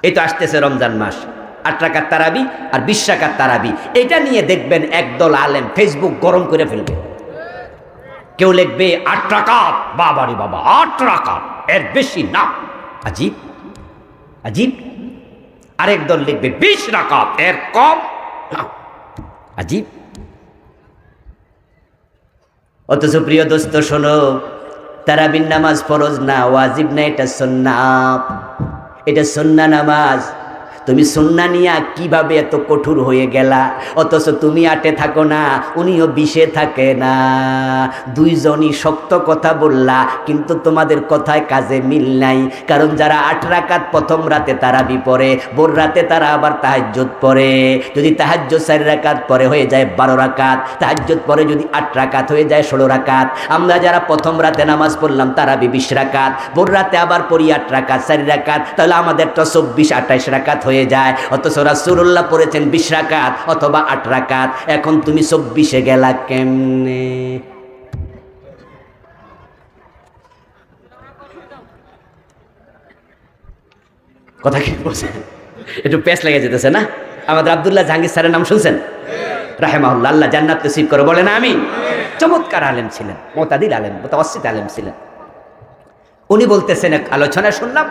এই তো আসতেছে রমজান মাস, 8 রাকাত তারাবি আর 20 রাকাত তারাবি, এটা নিয়ে দেখবেন একদল আলেম ফেসবুক গরম করে ফেলবে। কেউ লিখবে 8 রাকাত, বাবারে বাবা 8 রাকাত, এর বেশি না, আজীব আজীব। আরেক দল লিখবে 20 রাকাত, এর কম না, আজীব। অথচ প্রিয় দোস্ত শোনো, তারাবির নামাজ ফরজ না, ওয়াজিব না, এটা সুন্নাত, এটা সুন্নাহ নামাজ। তুমি সুন্নাহ নিয়া কিভাবে এত কঠোর হয়ে গেলা? অথচ তুমি 8-এ থাকো না, উনিও 20-এ থাকে না। দুইজনই শক্ত কথা বললা, কিন্তু তোমাদের কথায় কাজে মিল নাই। কারণ যারা 8 রাকাত প্রথম রাতে তারাবি পড়ে, ভোর রাতে তারা আবার তাহাজ্জুদ পড়ে। যদি তাহাজ্জুদ 4 রাকাত পরে হয়ে যায় 12 রাকাত, তাহাজ্জুদ পরে যদি 8 রাকাত হয়ে যায় 16 রাকাত। আমরা যারা প্রথম রাতে নামাজ পড়লাম তারাবি 20 রাকাত, ভোর রাতে আবার পড়ি 8 রাকাত 4 রাকাত, তাহলে আমাদের তো 24-28 রাকাত হয়ে যায়। অথচ রাসূলুল্লাহ পড়েছেন 20 রাকাত অথবা 8 রাকাত। এখন তুমি 24-এ গেলা কেমনে? কথা কি বলছেন? একটু পেশ লেগে যেতেছে না? আমাদের আব্দুল্লাহ জাহাঙ্গীর স্যারের নাম শুনছেন? রাহেমাহুল্লাহ, আল্লাহ জান্নাত নসিব করে, বলেন আমিন। চমৎকার আলেম ছিলেন, মুতাদিল আলেম, মুতাওয়াসসিত আলেম ছিলেন। উনি বলতেছেন, এক আলোচনা শুনলাম,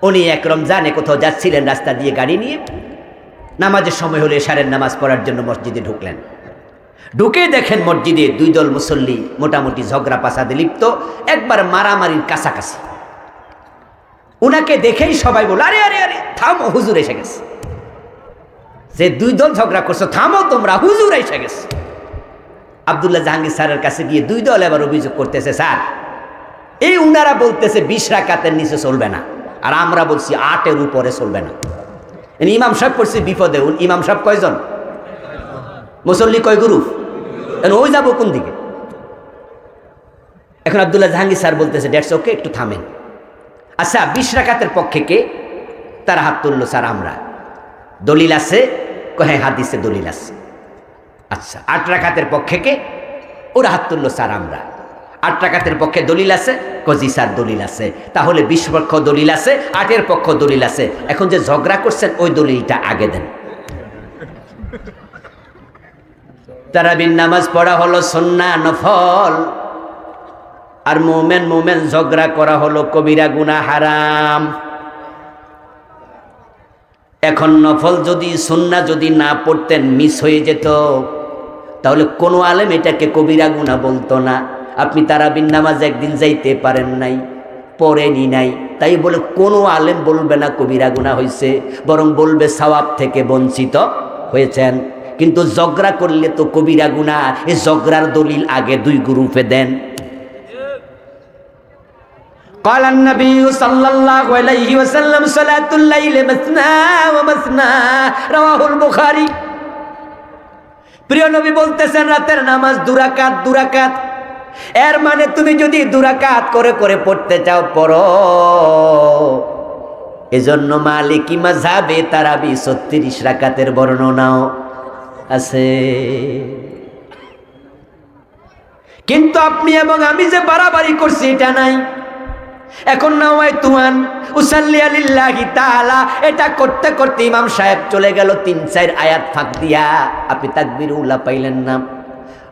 উনি এক রমজানে কোথাও যাচ্ছিলেন, রাস্তা দিয়ে গাড়ি নিয়ে, নামাজের সময় হলে এশারের নামাজ পড়ার জন্য মসজিদে ঢুকলেন। ঢুকে দেখেন মসজিদে 2 দল মুসল্লি মোটামুটি ঝগড়া পাসাদে লিপ্ত, একবার মারামারির কাছাকাছি। উনাকে দেখেই সবাই বলল, আরে আরে আরে থামো, হুজুর এসে গেছে। যে 2 দল ঝগড়া করছো, থামো তোমরা, হুজুর এসে গেছে। আব্দুল্লাহ জাহাঙ্গীর স্যারের কাছে গিয়ে 2 দল এবার অভিযোগ করতেছে, স্যার এই উনারা বলতেছে 20 রাকাতের নিচে চলবে না, আর আমরা বলছি 8-এর উপরে চলবে না। ইমাম সাহেব পড়ছে বিপদে। ইমাম সাহেব কয়জন? মুসল্লি কয় গ্রুপ? ওই যাবো কোন দিকে? এখন আব্দুল্লাহ জাহাঙ্গীর স্যার বলতেছে, দ্যাটস ওকে, একটু থামেন। আচ্ছা 20 রাকাতের পক্ষে কে? তারা হাত তুললো, স্যার আমরা। দলিল আছে? হ্যাঁ হাদিসে দলিল আছে। আচ্ছা 8 রাকাতের পক্ষে কে? ওরা হাত তুললো, স্যার আমরা। 8 রাকাতের পক্ষে দলিল আছে? জি স্যার দলিল আছে। তাহলে 20 পক্ষ দলিল আছে, 8-এর পক্ষ দলিল আছে। এখন যে ঝগড়া করছেন ওই দলিলটা আগে দেন। তারাবির নামাজ পড়া হলো সুন্নাহ নফল, আর মোমেন ঝগড়া করা হলো কবিরা গুনাহ হারাম। এখন নফল যদি সুন্নাহ যদি না পড়তেন, মিস হয়ে যেত, তাহলে কোনো আলেম এটাকে কবিরা গুনাহ বলতো না। আপনি তারাবির নামাজ একদিন যাইতে পারেন নাই, পড়েনি নাই, তাই বলে কোনো আলেম বলবে না কবিরা গুনাহ হয়েছে, বরং বলবে সওয়াব থেকে বঞ্চিত হয়েছেন। কিন্তু ঝগড়া করলে তো কবিরা গুনাহ। এই ঝগড়ার দলিল আগে 2 গ্রুপে দেন। قال النبي صلى الله عليه وسلم صلاة الليل مثنى ومثنى رواه البخاري। প্রিয় নবী বলতেছেন রাতের নামাজ 2 রাকাত 2 রাকাত। এর মানে তুমি যদি 2 রাকাত করে করে পড়তে চাও পড়ো। এজন্য মালিকি মাযহাবে তারাবি 36 রাকাতের বর্ণনাও আছে। কিন্তু আপনি এবং আমি যে বাড়াবাড়ি করছি এটা নাই। এখন নাওয়াইতুন উসাল্লি আলিল্লাহি তাআলা, এটা করতে করতে ইমাম সাহেব চলে গেল 3-4 আয়াত ফাঁক দিয়া, আপনি তাকবীর উলা পাইলেন না।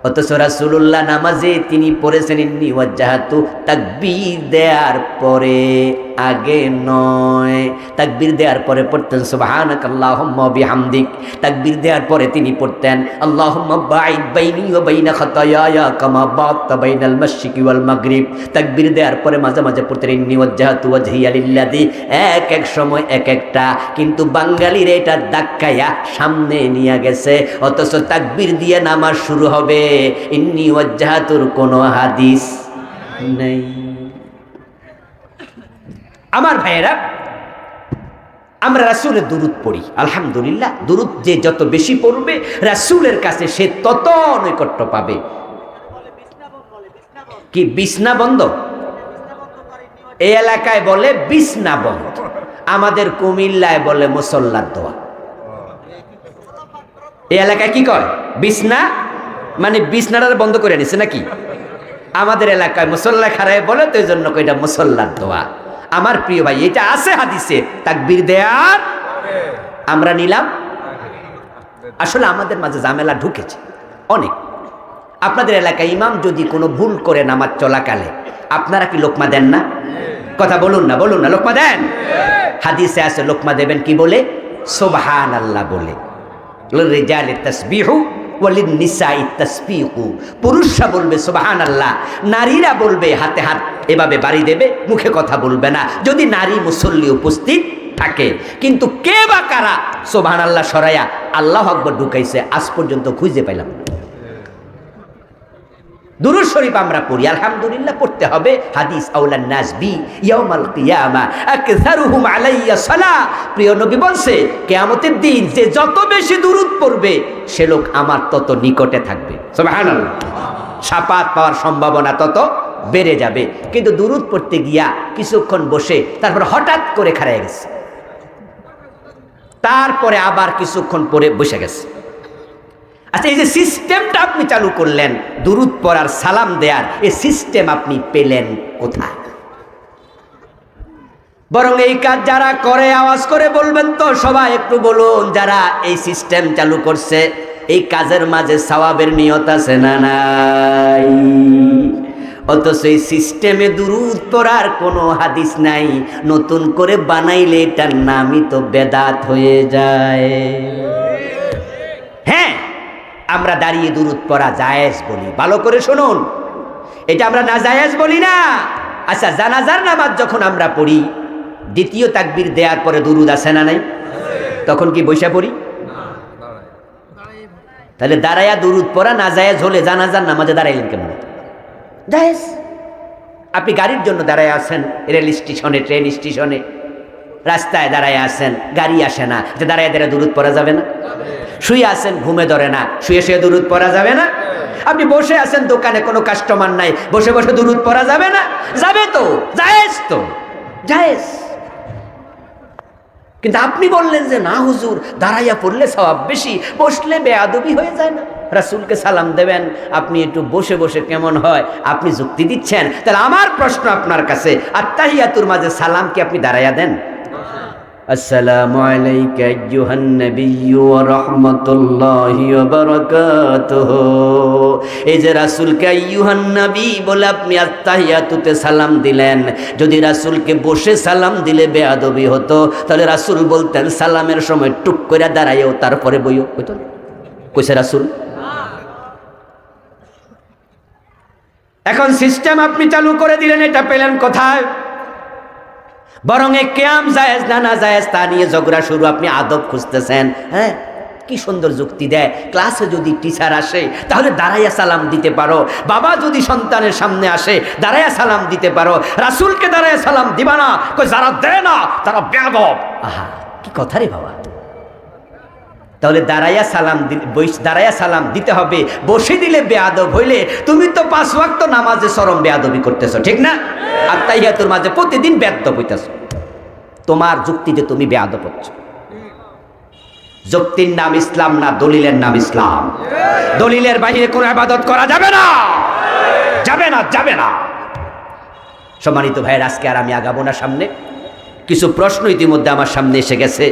অথচ রাসূলুল্লাহ নামাজে তিনি পড়েছেন ইন্নী ওয়াজ্জাহাতু, তাকবীর দেওয়ার পরে, আগে নয়। তাকবীর দেওয়ার পরে পড়তেন সুবহানাকাল্লাহুম্মা বিহামদিক। তাকবীর দেওয়ার পরে তিনি পড়তেন আল্লাহুম্মা বাঈদ বাইনি ওয়া বাইনা খাতায়ায়া কামা বা'আদতা বাইনাল মাশরিকি ওয়াল মাগরিব। তাকবীর দেওয়ার পরে মাঝে মাঝে পড়তেন ইন্নী ওয়াজ্জাহাতু ওয়াজহিয়া লিল্লাযী। এক এক সময় এক একটা, কিন্তু বাঙালির এটা ধাক্কায়া সামনে নিয়ে গেছে। অথচ তাকবীর দিয়ে নামাজ শুরু হবে, ইন্নী ওয়াজ্জাহাতুর কোনো হাদিস নেই। আমার ভাইয়েরা, আমরা রাসূলের দুরূদ পড়ি, আলহামদুলিল্লাহ। দুরূদ যে যত বেশি পড়বে রাসূলের কাছে সে তত নৈকট্য পাবে। কি বিছনা বন্ধ? এই এলাকায় বলে বিছনা বন্ধ, আমাদের কুমিল্লায় বলে মুসল্লার দোয়া। এই এলাকায় কি কয়? বিছনা, মানে বিছনাটা বন্ধ করে নিছে নাকি? আমাদের এলাকায় মুসল্লা খারায় বলে, তো এই জন্য কইটা মুসল্লার দোয়া। আমার প্রিয় ভাই, এটা আছে হাদিসে, তাকবীর দেয়ার আমরা নিলাম। আসলে আমাদের মাঝে ঝামেলা ঢুকেছে অনেক। আপনাদের এলাকায় ইমাম যদি কোনো ভুল করে নামাজ চলাকালে আপনারা কি লোকমা দেন না? কথা বলুন না, বলুন না, লোকমা দেন? হাদিসে আছে লোকমা দেবেন কি বলে? সুবহানাল্লাহ বলে। লিররিজালি তাসবিহু ওয়ালিন নিসাই তাসবিহু, পুরুষরা বলবে সুবহানাল্লাহ, নারীরা বলবে হাতে হাত এভাবে বাড়ি দেবে, মুখে কথা বলবে না, যদি নারী মুসল্লি উপস্থিত থাকে। কিন্তু কে বা কারা সুবহানাল্লাহ সরাইয়া আল্লাহু আকবার ঢুকাইছে আজ পর্যন্ত খুঁজে পাইলাম না। দুরূদ শরীফ আমরা পড়ি, আলহামদুলিল্লাহ পড়তে হবে। হাদিস আউলান নাস বি ইয়াউমাল কিয়ামা আকসারুহুম আলাইয়া সালাহ, প্রিয় নবী বলছে কিয়ামতের দিন যে যত বেশি দুরূদ পড়বে সে লোক আমার তত নিকটে থাকবে। সুবহানাল্লাহ। শাফাত পাওয়ার সম্ভাবনা তত বেড়ে যাবে। কিন্তু দুরূদ পড়তে গিয়া কিছুক্ষণ বসে তারপর হঠাৎ করে খাড়ায় গেছে, তারপরে আবার কিছুক্ষণ পরে বসে গেছে। আচ্ছা, এই যে সিস্টেমটা আপনি চালু করলেন দুরূদ পড়ার, সালাম দেয়ার, এই সিস্টেম আপনি পেলেন কোথায়? বরং এই কাজ যারা করে আওয়াজ করে বলবেন তো, সবাই একটু বলুন, যারা এই সিস্টেম চালু করছে এই কাজের মাঝে সওয়াবের নিয়ত আছে না নাই? অথচ এই সিস্টেমে দুরূদ পড়ার কোনো হাদিস নাই, নতুন করে বানাইলে এটার নামই তো বেদাত হয়ে যায়। হ্যাঁ, আমরা দাঁড়িয়ে দুরূদ পড়া জায়েজ বলি, ভালো করে শুনুন, এটা আমরা না জায়েজ বলি না। আচ্ছা, জানাজার নামাজ যখন আমরা পড়ি দ্বিতীয় তাকবীর দেওয়ার পরে দুরূদ আছে না নাই? তখন কি বৈশা পড়ি? তাহলে দাঁড়ায়া দুরূদ পড়া না জায়েজ হলে জানাজার নামাজে দাঁড়াইলেন কেমন? জায়েজ। আপনি গাড়ির জন্য দাঁড়ায় আছেন রেল স্টেশনে, ট্রেন স্টেশনে, রাস্তায় দাঁড়ায় আছেন, গাড়ি আসে না, যে দাঁড়ায় দাঁড়ায় দুরূদ পড়া যাবে না? শুয়ে আছেন, ঘুমে ধরে না, শুয়ে শুয়ে দুরূদ পড়া যাবে না? আপনি বসে আছেন দোকানে, কোনো কাস্টমার নাই, বসে বসে দুরূদ পড়া যাবে না? যাবে তো, জায়েজ তো, জায়েজ। কিন্তু আপনি বললেন যে না হুজুর, দাঁড়াইয়া পড়লে সওয়াব বেশি, বসলে বেয়াদবি হয়ে যায় না? রাসূলকে সালাম দেবেন, আপনি একটু বসে বসে কেমন হয় আপনি যুক্তি দিচ্ছেন। তাহলে আমার প্রশ্ন আপনার কাছে, আত্তাহিয়াতুর মাঝে সালাম কি আপনি দাঁড়াইয়া দেন? আসসালামু আলাইকা আইয়ুহান নাবিয়্যু ওয়া রাহমাতুল্লাহি ওয়া বারাকাতুহু, এই যে রাসূলকে আইয়ুহান নবী বলে আপনি আত্তাহিয়াতুতে সালাম দিলেন, যদি রাসূলকে বসে সালাম দিলে বেয়াদবি হতো, তাহলে রাসূল বলতেন সালামের সময় টুক করে দাঁড়াইও তারপরে বইও, হইতো না? কইছে রাসূল। এখন সিস্টেম আপনি চালু করে দিলেন, এটা পেলেন কোথায়? বরং এ কিয়াম জায়েজ না না জায়েজ তা নিয়ে ঝগড়া শুরু। আপনি আদব খুঁজতেছেন। হ্যাঁ, কি সুন্দর যুক্তি দেয়। ক্লাসে যদি টিচার আসে তাহলে দাঁড়াইয়া সালাম দিতে পারো, বাবা যদি সন্তানের সামনে আসে দাঁড়াইয়া সালাম দিতে পারো, রাসূলকে দাঁড়াইয়া সালাম দিবা না? কই যারা দেয় না তারা বেয়াদব। আহা, কি কথা রে বাবা। তাহলে দাঁড়াইয়া সালাম দিতে হবে, বসে দিলে বেয়াদব হইলে তুমি তো 5 ওয়াক্ত নামাজে চরম বেয়াদবি করতেছো, ঠিক না? আত্তাহিয়াতুর মাঝে প্রতিদিন বেয়াদব হইতেছো, তোমার যুক্তিতে তুমি বেয়াদব হচ্ছ। যুক্তির নাম ইসলাম না, দলিলের নাম ইসলাম। দলিলের বাইরে কোনো ইবাদত করা যাবে না, যাবে না, যাবে না। সম্মানিত ভাইয়ের, আজকে আর আমি আগাবো না সামনে। কিছু প্রশ্ন ইতিমধ্যে আমার সামনে এসে গেছে,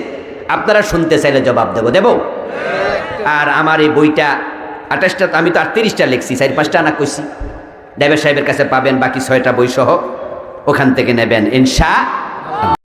আপনারা শুনতে চাইলে জবাব দেব। আর আমার এই বইটা 28টা, আমি তো 38টা লিখছি, 4-5টা আনা কইছি। ড্রাইভার সাহেবের কাছে পাবেন, বাকি 6টা বই সহ ওখান থেকে নেবেন ইনশাআল্লাহ।